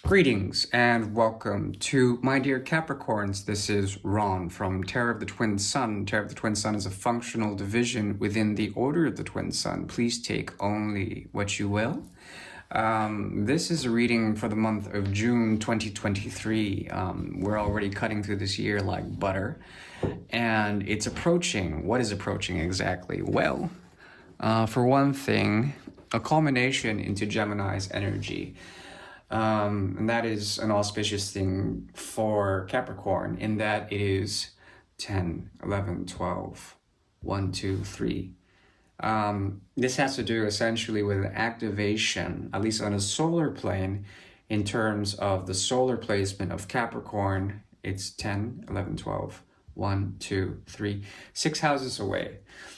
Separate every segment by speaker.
Speaker 1: Greetings and welcome to my dear Capricorns. This is Ron from Tarot of the Twin Sun. Tarot of the Twin Sun is a functional division within the Order of the Twin Sun. Please take only what you will. This is a reading for the month of June 2023. We're already cutting through this year like butter, and it's approaching. What is approaching exactly? Well, for one thing, a culmination into Gemini's energy. And that is an auspicious thing for Capricorn in that it is 10, 11, 12, 1, 2, 3. This has to do essentially with an activation, at least on a solar plane, in terms of the solar placement of Capricorn. It's 10, 11, 12, 1, 2, 3, 6 houses away.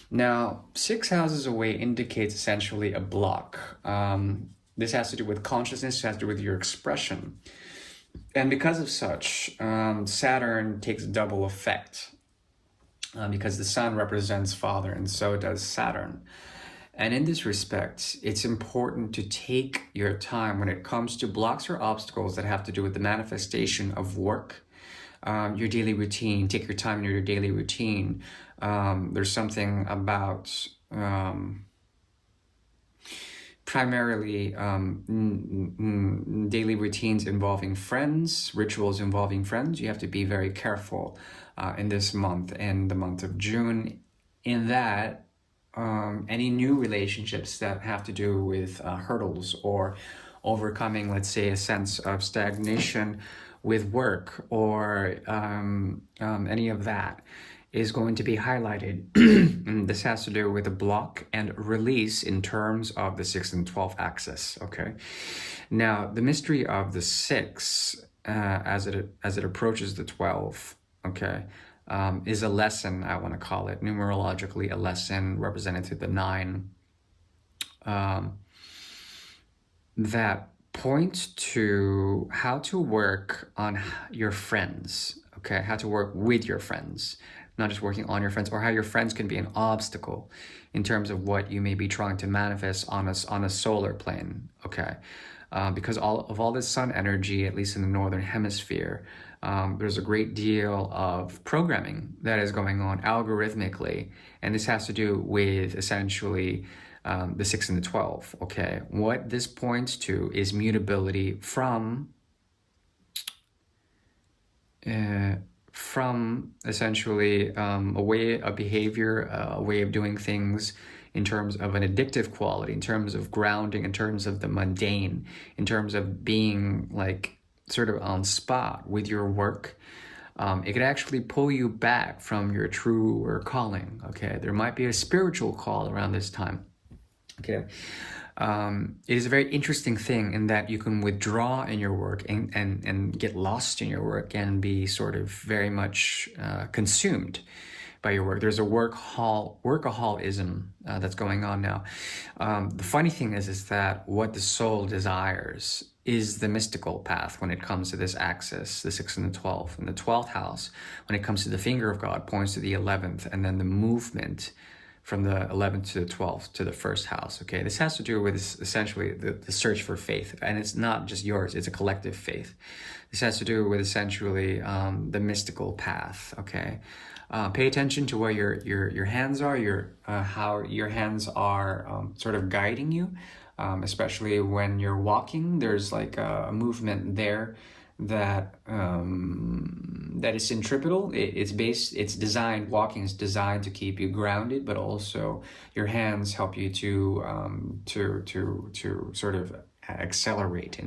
Speaker 1: Now, 6 houses away indicates essentially a block. This has to do with consciousness, it has to do with your expression. And because of such, Saturn takes double effect because the sun represents father and so does Saturn. And in this respect, it's important to take your time when it comes to blocks or obstacles that have to do with the manifestation of work, your daily routine. Take your time in your daily routine. There's something about primarily daily routines involving friends, rituals involving friends. You have to be very careful in this month, in the month of June, in that any new relationships that have to do with hurdles or overcoming, let's say, a sense of stagnation with work or any of that is going to be highlighted. This has to do with a block and release in terms of the 6th and 12th axis, okay? Now, the mystery of the 6, as it approaches the 12, okay, is a lesson, I want to call it, numerologically a lesson represented through the 9, that points to how to work on your friends, okay? How to work with your friends, not just working on your friends, or how your friends can be an obstacle in terms of what you may be trying to manifest on a solar plane, okay? Because all this sun energy, at least in the northern hemisphere, there's a great deal of programming that is going on algorithmically, and this has to do with essentially the 6 and the 12, okay? What this points to is mutability from essentially a way of behavior, a way of doing things in terms of an addictive quality, in terms of grounding, in terms of the mundane, in terms of being like sort of on spot with your work. It could actually pull you back from your true calling, okay? There might be a spiritual call around this time, okay? It is a very interesting thing in that you can withdraw in your work and get lost in your work and be sort of very much consumed by your work. There's a workaholism that's going on now. The funny thing is that what the soul desires is the mystical path when it comes to this axis, the 6th and the 12th. And the 12th house, when it comes to the finger of God, points to the 11th, and then the movement from the 11th to the 12th to the first house, okay? This has to do with essentially the search for faith, and it's not just yours, it's a collective faith. This has to do with essentially the mystical path, okay? Pay attention to where your hands are, how your hands are sort of guiding you, especially when you're walking. There's like a movement there that that is centripetal. Walking is designed to keep you grounded, but also your hands help you to sort of accelerate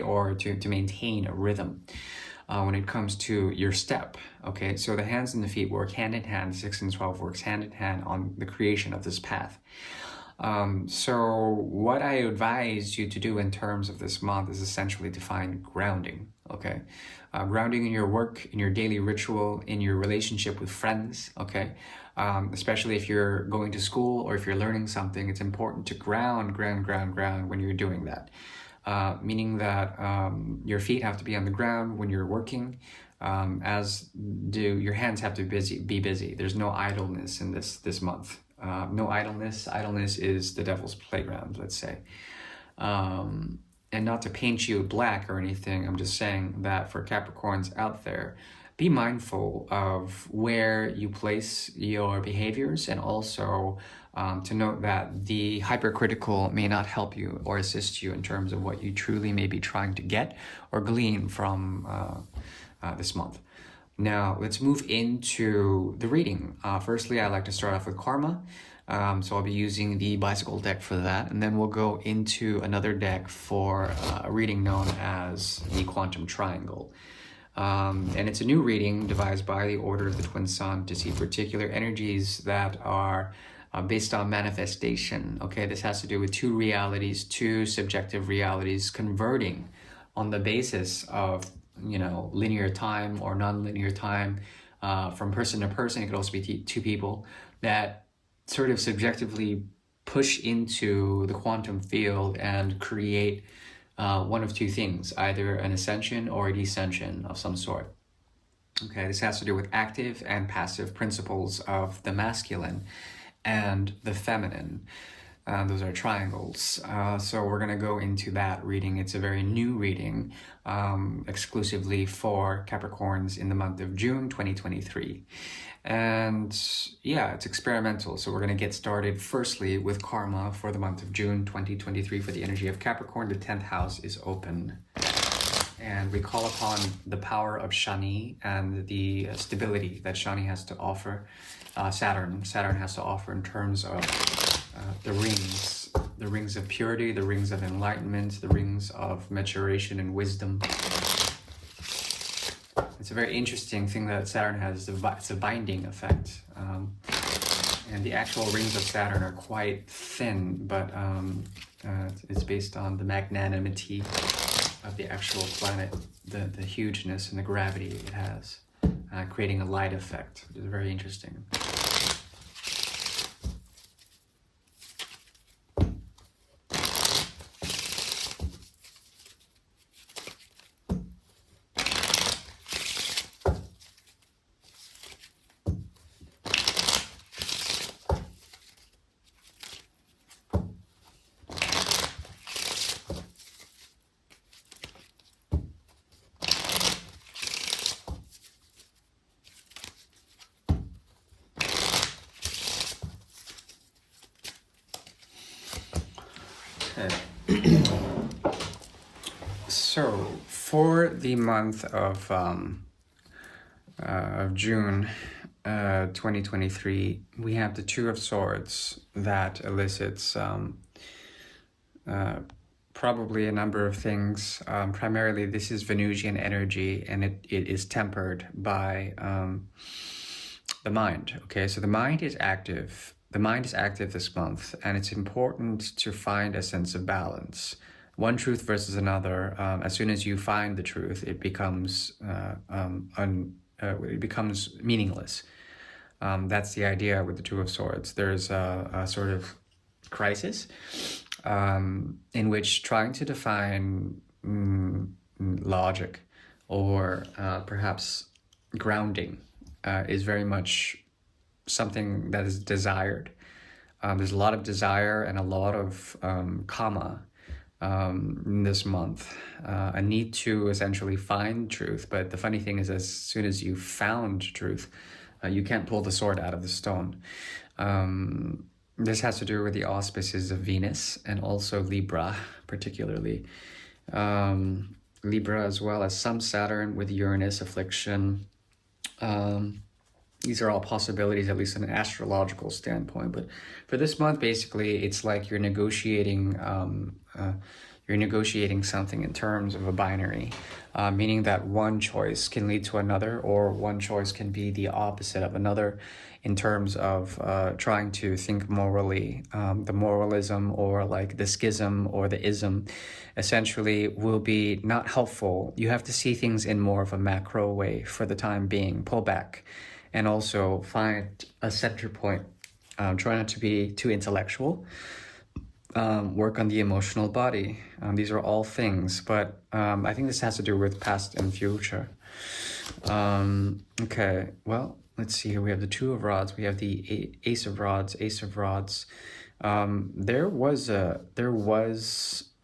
Speaker 1: or to maintain a rhythm when it comes to your step, okay? So the hands and the feet work hand in hand. 6 and 12 works hand in hand on the creation of this path. So what I advise you to do in terms of this month is essentially to find grounding, okay? Grounding in your work, in your daily ritual, in your relationship with friends, okay? Especially if you're going to school or if you're learning something, it's important to ground when you're doing that. Meaning that your feet have to be on the ground when you're working, as do your hands have to be busy. There's no idleness in this month. No idleness. Idleness is the devil's playground, let's say. And and not to paint you black or anything, I'm just saying that for Capricorns out there, be mindful of where you place your behaviors, and also to note that the hypercritical may not help you or assist you in terms of what you truly may be trying to get or glean from this month. Now, let's move into the reading. Firstly, I like to start off with karma. So I'll be using the bicycle deck for that, and then we'll go into another deck for a reading known as the quantum triangle. And it's a new reading devised by the Order of the Twin Sun to see particular energies that are based on manifestation. Okay, this has to do with two realities, two subjective realities converting on the basis of, you know, linear time or non-linear time, from person to person. It could also be two people that sort of subjectively push into the quantum field and create one of two things, either an ascension or a descension of some sort. Okay, this has to do with active and passive principles of the masculine and the feminine. Those are triangles. So we're going to go into that reading. It's a very new reading, exclusively for Capricorns in the month of June 2023. And yeah, it's experimental. So we're going to get started firstly with karma for the month of June 2023 for the energy of Capricorn. The 10th house is open. And we call upon the power of Shani and the stability that Shani has to offer. Saturn has to offer in terms of the rings of purity, the rings of enlightenment, the rings of maturation and wisdom. It's a very interesting thing that Saturn has. It's a binding effect. And the actual rings of Saturn are quite thin, but it's based on the magnanimity of the actual planet, the hugeness and the gravity it has, creating a light effect, which is very interesting. So for the month of June 2023, we have the Two of Swords that elicits probably a number of things. Primarily, this is Venusian energy, and it is tempered by the mind. Okay, so the mind is active. The mind is active this month, and it's important to find a sense of balance. One truth versus another. As soon as you find the truth, it becomes meaningless. That's the idea with the Two of Swords. There's a sort of crisis in which trying to define logic or perhaps grounding is very much something that is desired. There's a lot of desire and a lot of karma in this month, a need to essentially find truth. But the funny thing is, as soon as you found truth, you can't pull the sword out of the stone. This has to do with the auspices of Venus and also Libra, particularly. Libra, as well as some Saturn with Uranus affliction. These are all possibilities, at least in an astrological standpoint. But for this month, basically, it's like you're negotiating something in terms of a binary, meaning that one choice can lead to another, or one choice can be the opposite of another in terms of trying to think morally. The moralism, or like the schism or the ism, essentially will be not helpful. You have to see things in more of a macro way for the time being. Pull back and also find a center point. Try not to be too intellectual. Work on the emotional body. These are all things, but I think this has to do with past and future. Okay, well, let's see here. We have the Two of Rods. We have the Ace of Rods. There was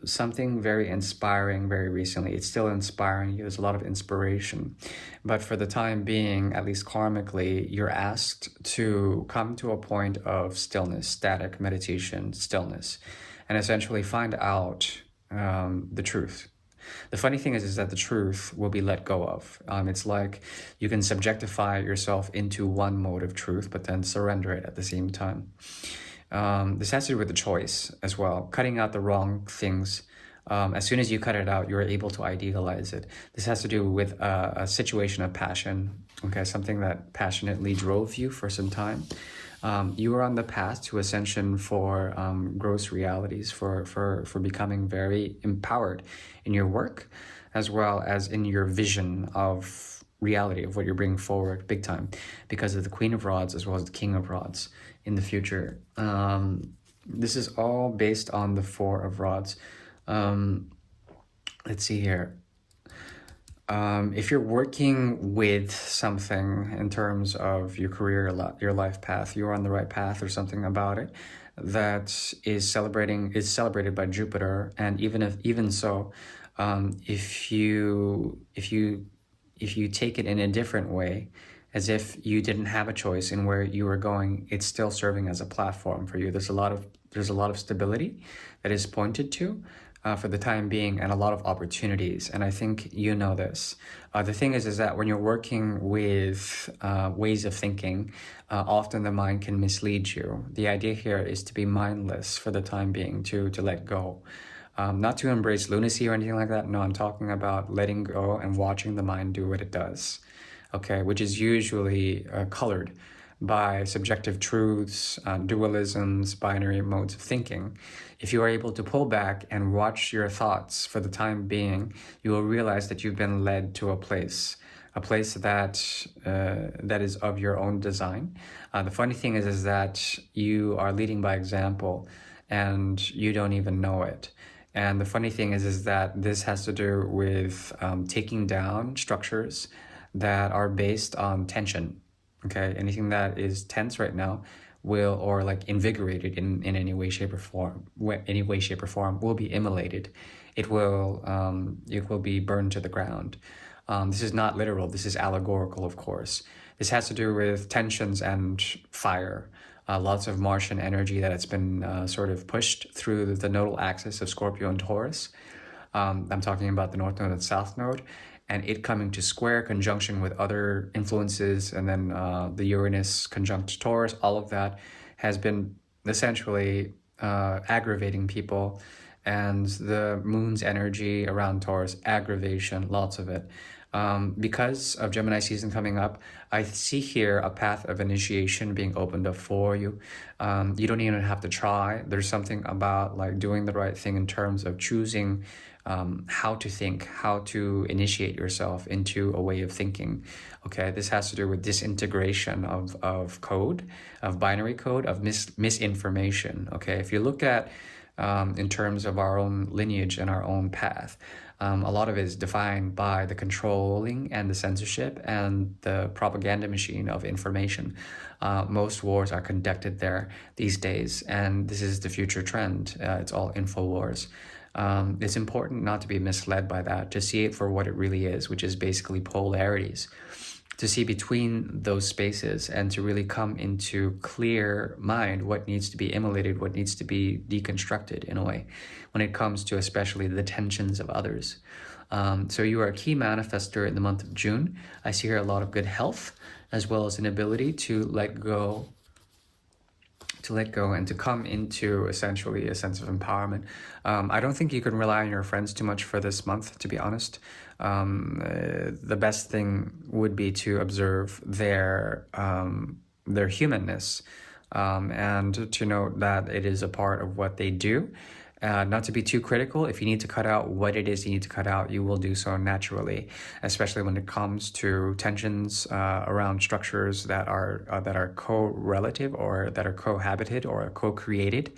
Speaker 1: something very inspiring very recently. It's still inspiring you. There's a lot of inspiration. But for the time being, at least karmically, you're asked to come to a point of stillness, static meditation, stillness, and essentially find out the truth. The funny thing is that the truth will be let go of. It's like you can subjectify yourself into one mode of truth, but then surrender it at the same time. This has to do with the choice as well, cutting out the wrong things. As soon as you cut it out, you're able to idealize it. This has to do with a situation of passion, okay, something that passionately drove you for some time. You are on the path to ascension for gross realities, for becoming very empowered in your work, as well as in your vision of reality, of what you're bringing forward big time, because of the Queen of Rods as well as the King of Rods in the future. This is all based on the Four of Rods. Let's see here. If you're working with something in terms of your career, your life path, you're on the right path or something about it that is celebrated by Jupiter. And even so, if you take it in a different way, as if you didn't have a choice in where you were going, it's still serving as a platform for you. There's a lot of stability that is pointed to for the time being, and a lot of opportunities. And I think you know this. The thing is that when you're working with ways of thinking, often the mind can mislead you. The idea here is to be mindless for the time being, to let go. Not to embrace lunacy or anything like that. No, I'm talking about letting go and watching the mind do what it does. Okay, which is usually colored by subjective truths, dualisms, binary modes of thinking. If you are able to pull back and watch your thoughts for the time being, you will realize that you've been led to a place that that is of your own design. The funny thing is that you are leading by example, and you don't even know it. And the funny thing is that this has to do with taking down structures that are based on tension. Okay, anything that is tense right now will, or like invigorated in any way, shape, or form, will be immolated. It will be burned to the ground. This is not literal. This is allegorical, of course. This has to do with tensions and fire. Lots of Martian energy that has been sort of pushed through the nodal axis of Scorpio and Taurus. I'm talking about the North Node and South Node, and it coming to square conjunction with other influences, and then the Uranus conjunct Taurus. All of that has been essentially aggravating people, and the moon's energy around Taurus, aggravation, lots of it. Because of Gemini season coming up, I see here a path of initiation being opened up for you. You don't even have to try. There's something about like doing the right thing in terms of choosing how to think, how to initiate yourself into a way of thinking. Okay, this has to do with disintegration of code, of binary code, of misinformation. Okay, if you look at in terms of our own lineage and our own path, a lot of it is defined by the controlling and the censorship and the propaganda machine of information. Most wars are conducted there these days, and this is the future trend. It's all info wars. It's important not to be misled by that, to see it for what it really is, which is basically polarities, to see between those spaces and to really come into clear mind what needs to be immolated, what needs to be deconstructed in a way, when it comes to especially the tensions of others. So you are a key manifester in the month of June. I see here a lot of good health, as well as an ability to let go and to come into essentially a sense of empowerment. I don't think you can rely on your friends too much for this month, to be honest. The best thing would be to observe their humanness, and to note that it is a part of what they do. Not to be too critical. If you need to cut out what it is you need to cut out, you will do so naturally, especially when it comes to tensions around structures that are co-relative, or that are cohabited or co-created.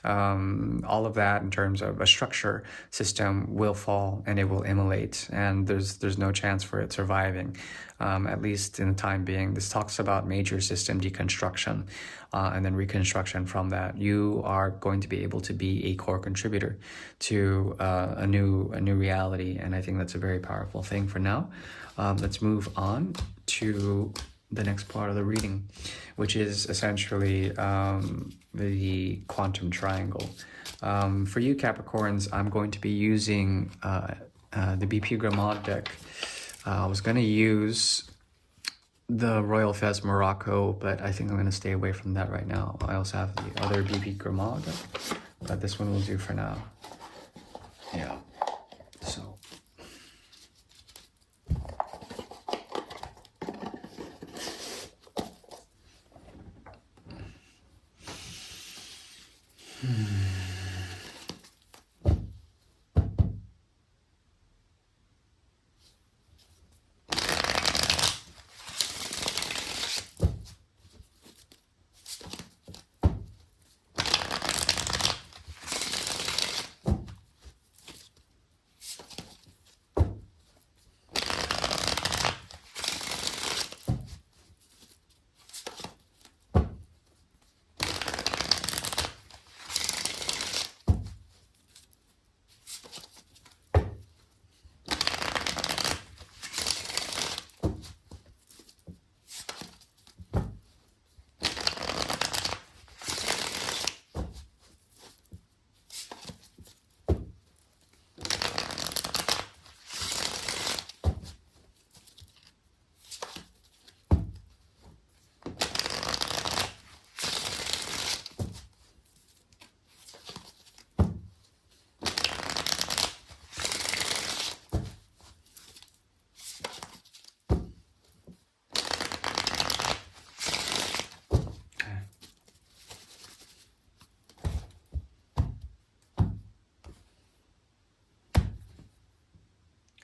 Speaker 1: all of that in terms of a structure system will fall and it will immolate, and there's no chance for it surviving, at least in the time being. This talks about major system deconstruction and then reconstruction from that. You are going to be able to be a core contributor to a new reality, and I think that's a very powerful thing for now. Let's move on to the next part of the reading, which is essentially the quantum triangle. For you Capricorns, I'm going to be using the BP Gramad deck. I was going to use the Royal Fez Morocco, but I think I'm going to stay away from that right now. I also have the other BP Gramad deck, but this one will do for now. Yeah, so...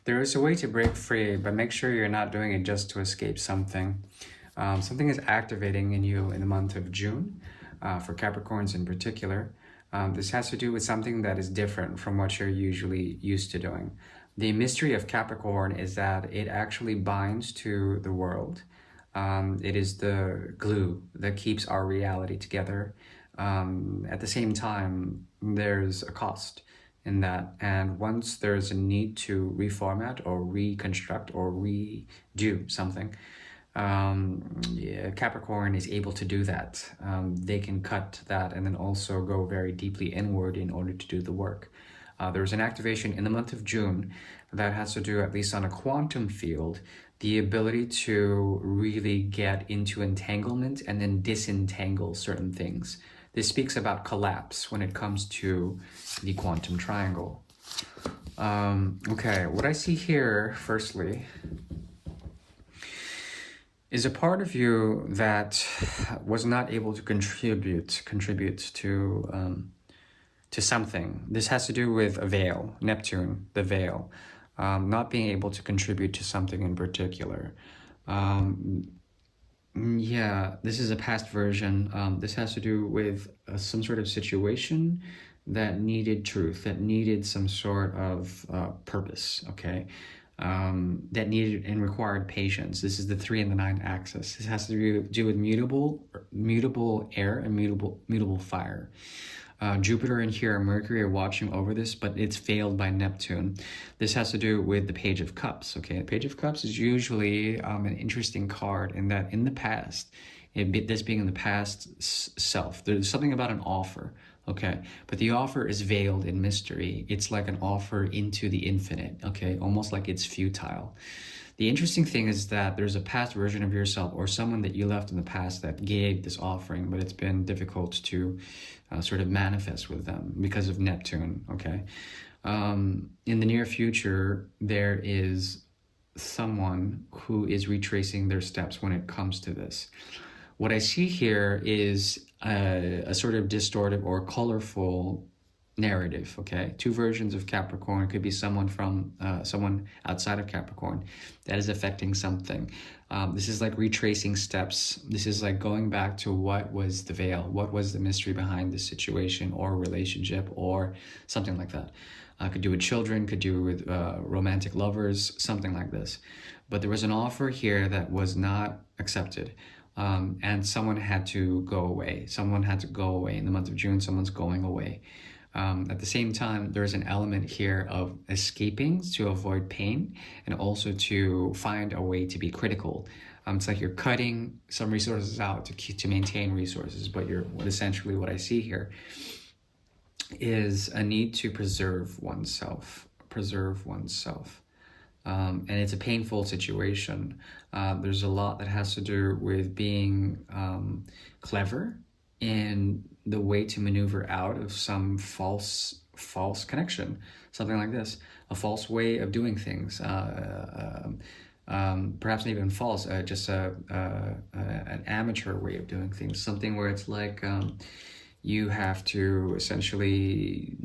Speaker 1: There is a way to break free, but make sure you're not doing it just to escape something. Something is activating in you in the month of June, for Capricorns in particular. This has to do with something that is different from what you're usually used to doing. The mystery of Capricorn is that it actually binds to the world. It is the glue that keeps our reality together. At the same time, there's a cost in that, and once there's a need to reformat or reconstruct or redo something, yeah, Capricorn is able to do that. They can cut that and then also go very deeply inward in order to do the work. There's an activation in the month of June that has to do, at least on a quantum field, the ability to really get into entanglement and then disentangle certain things. This speaks about collapse when it comes to the quantum triangle. Okay, what I see here, firstly, is a part of you that was not able to contribute to something. This has to do with a veil, Neptune, the veil, not being able to contribute to something in particular. Yeah, this is a past version. This has to do with some sort of situation that needed truth, that needed some sort of purpose, okay? That needed and required patience. This is the 3 and the 9 axis. This has to do with mutable air and mutable fire. Jupiter and here Mercury are watching over this, but it's failed by Neptune. This has to do with the Page of Cups, okay? The Page of Cups is usually an interesting card in that in the past, this being in the past self, there's something about an offer, okay? But the offer is veiled in mystery. It's like an offer into the infinite, okay? Almost like it's futile. The interesting thing is that there's a past version of yourself or someone that you left in the past that gave this offering, but it's been difficult to sort of manifest with them because of Neptune, okay? In the near future, there is someone who is retracing their steps when it comes to this. What I see here is a sort of distorted or colorful narrative, okay? Two versions of Capricorn. It could be someone from someone outside of Capricorn that is affecting something. This is like retracing steps. This is like going back to what was the veil, what was the mystery behind this situation or relationship or something like that. Could do with children, could do with romantic lovers, something like this. But there was an offer here that was not accepted. And someone had to go away. Someone had to go away in the month of June. Someone's going away. At the same time, there's an element here of escaping to avoid pain and also to find a way to be critical. It's like you're cutting some resources out to maintain resources, but essentially what I see here is a need to preserve oneself, and it's a painful situation. There's a lot that has to do with being clever in the way to maneuver out of some false connection, something like this, a false way of doing things, perhaps not even false, just an amateur way of doing things, something where it's like you have to essentially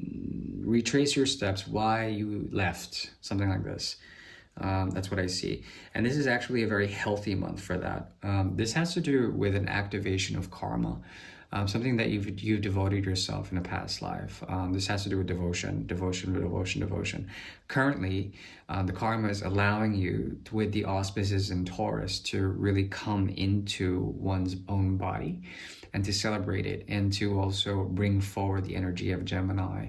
Speaker 1: retrace your steps, why you left, something like this. That's what I see. And this is actually a very healthy month for that. This has to do with an activation of karma, something that you've devoted yourself in a past life. This has to do with devotion. Currently, the karma is allowing you, with the auspices in Taurus, to really come into one's own body and to celebrate it, and to also bring forward the energy of Gemini,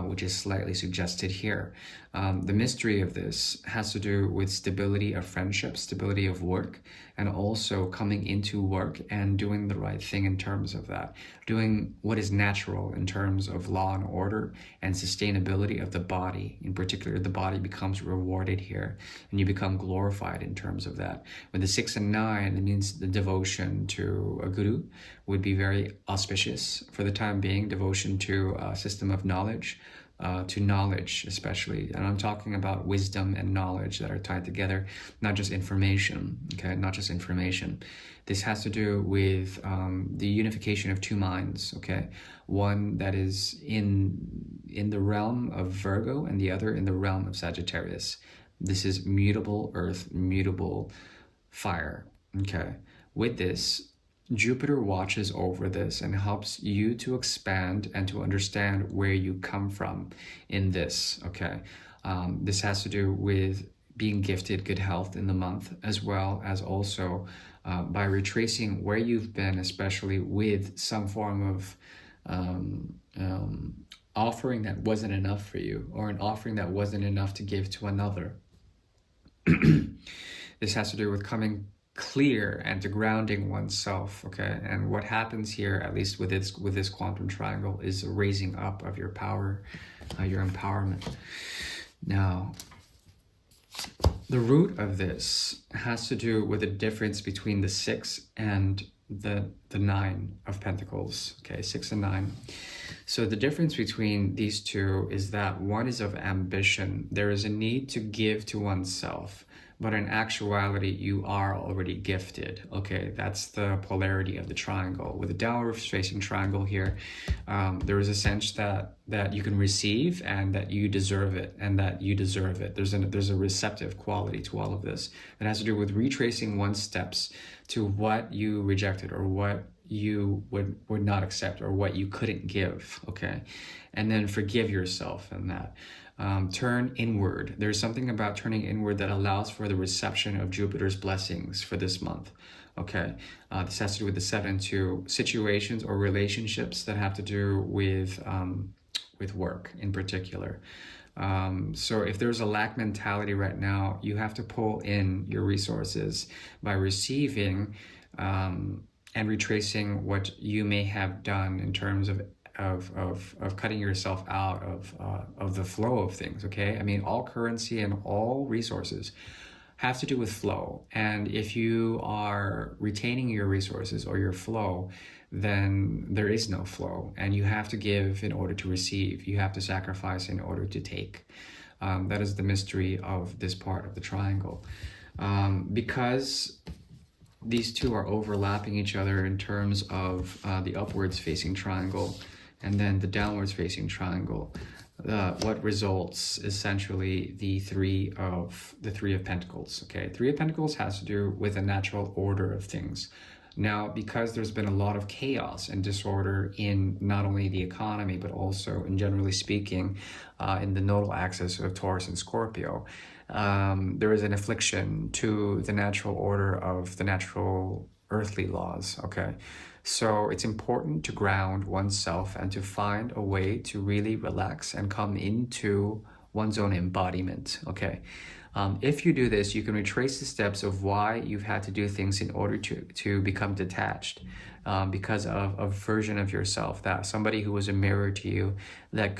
Speaker 1: which is slightly suggested here. The mystery of this has to do with stability of friendship, stability of work, and also coming into work and doing the right thing in terms of that, doing what is natural in terms of law and order and sustainability of the body. In particular, the body becomes rewarded here, and you become glorified in terms of that. With the 6 and 9, it means the devotion to a guru would be very auspicious for the time being, devotion to a system of knowledge, to knowledge especially. And I'm talking about wisdom and knowledge that are tied together, not just information, okay? Not just information. This has to do with the unification of two minds, okay? One that is in the realm of Virgo and the other in the realm of Sagittarius. This is mutable earth, mutable fire, okay? With this, Jupiter watches over this and helps you to expand and to understand where you come from in this, okay? This has to do with being gifted good health in the month, as well as also by retracing where you've been, especially with some form of offering that wasn't enough for you, or an offering that wasn't enough to give to another. This has to do with coming clear and to grounding oneself, okay? And what happens here, at least with this quantum triangle, is a raising up of your power, your empowerment. Now, the root of this has to do with the difference between the 6 and the 9 of Pentacles, okay? 6 and 9. So the difference between these two is that one is of ambition. There is a need to give to oneself, but in actuality, you are already gifted, okay? That's the polarity of the triangle. With the downward facing triangle here, there is a sense that you can receive and that you deserve it, and that you deserve it. There's a receptive quality to all of this. It has to do with retracing one's steps to what you rejected, or what you would not accept, or what you couldn't give, okay? And then forgive yourself in that. Turn inward. There's something about turning inward that allows for the reception of Jupiter's blessings for this month, okay? This has to do with the 7 to situations or relationships that have to do with work in particular. So if there's a lack mentality right now, you have to pull in your resources by receiving and retracing what you may have done in terms of cutting yourself out of the flow of things, okay? I mean, all currency and all resources have to do with flow. And if you are retaining your resources or your flow, then there is no flow. And you have to give in order to receive. You have to sacrifice in order to take. That is the mystery of this part of the triangle. Because these two are overlapping each other in terms of the upwards facing triangle, and then the downwards facing triangle. What results essentially the three of Pentacles. Okay, Three of Pentacles has to do with the natural order of things. Now, because there's been a lot of chaos and disorder in not only the economy, but also, in generally speaking, in the nodal axis of Taurus and Scorpio, there is an affliction to the natural order of the natural earthly laws, okay? So it's important to ground oneself and to find a way to really relax and come into one's own embodiment, okay? If you do this, you can retrace the steps of why you've had to do things in order to become detached, because of a version of yourself, that somebody who was a mirror to you, that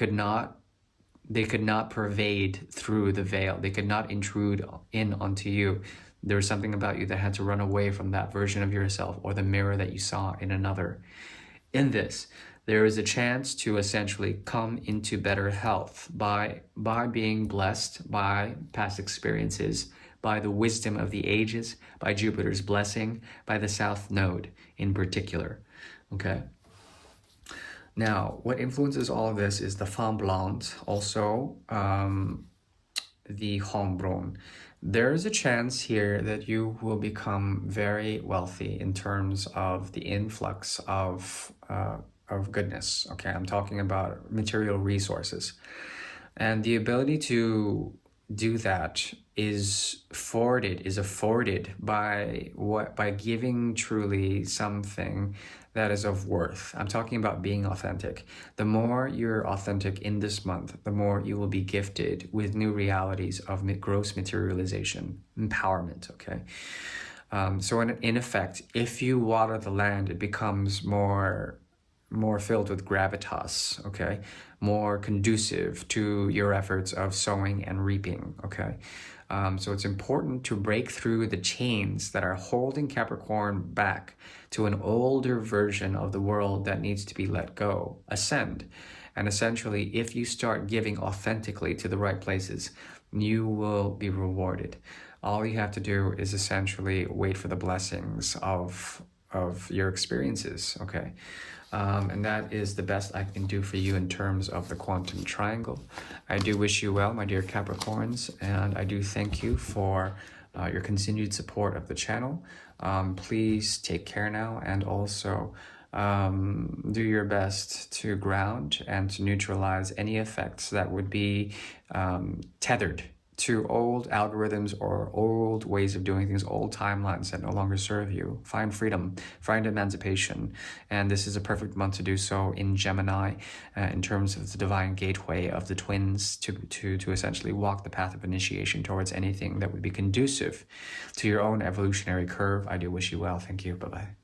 Speaker 1: they could not pervade through the veil. They could not intrude in onto you. There was something about you that had to run away from that version of yourself or the mirror that you saw in another. In this, there is a chance to essentially come into better health by being blessed by past experiences, by the wisdom of the ages, by Jupiter's blessing, by the South Node in particular, okay? Now, what influences all of this is the femme blonde, also the homegrown. There is a chance here that you will become very wealthy in terms of the influx of goodness. Okay, I'm talking about material resources, and the ability to do that is afforded by giving truly something that is of worth. I'm talking about being authentic. The more you're authentic in this month, the more you will be gifted with new realities of gross materialization, empowerment, okay? So in effect, if you water the land, it becomes more filled with gravitas, okay? More conducive to your efforts of sowing and reaping, okay? So it's important to break through the chains that are holding Capricorn back to an older version of the world that needs to be let go, ascend. And essentially, if you start giving authentically to the right places, you will be rewarded. All you have to do is essentially wait for the blessings of your experiences, okay? And that is the best I can do for you in terms of the quantum triangle. I do wish you well, my dear Capricorns, and I do thank you for your continued support of the channel. Please take care now, and also do your best to ground and to neutralize any effects that would be tethered to old algorithms or old ways of doing things, old timelines that no longer serve you. Find freedom, find emancipation. And this is a perfect month to do so in Gemini, in terms of the divine gateway of the twins, to essentially walk the path of initiation towards anything that would be conducive to your own evolutionary curve. I do wish you well. Thank you. Bye-bye.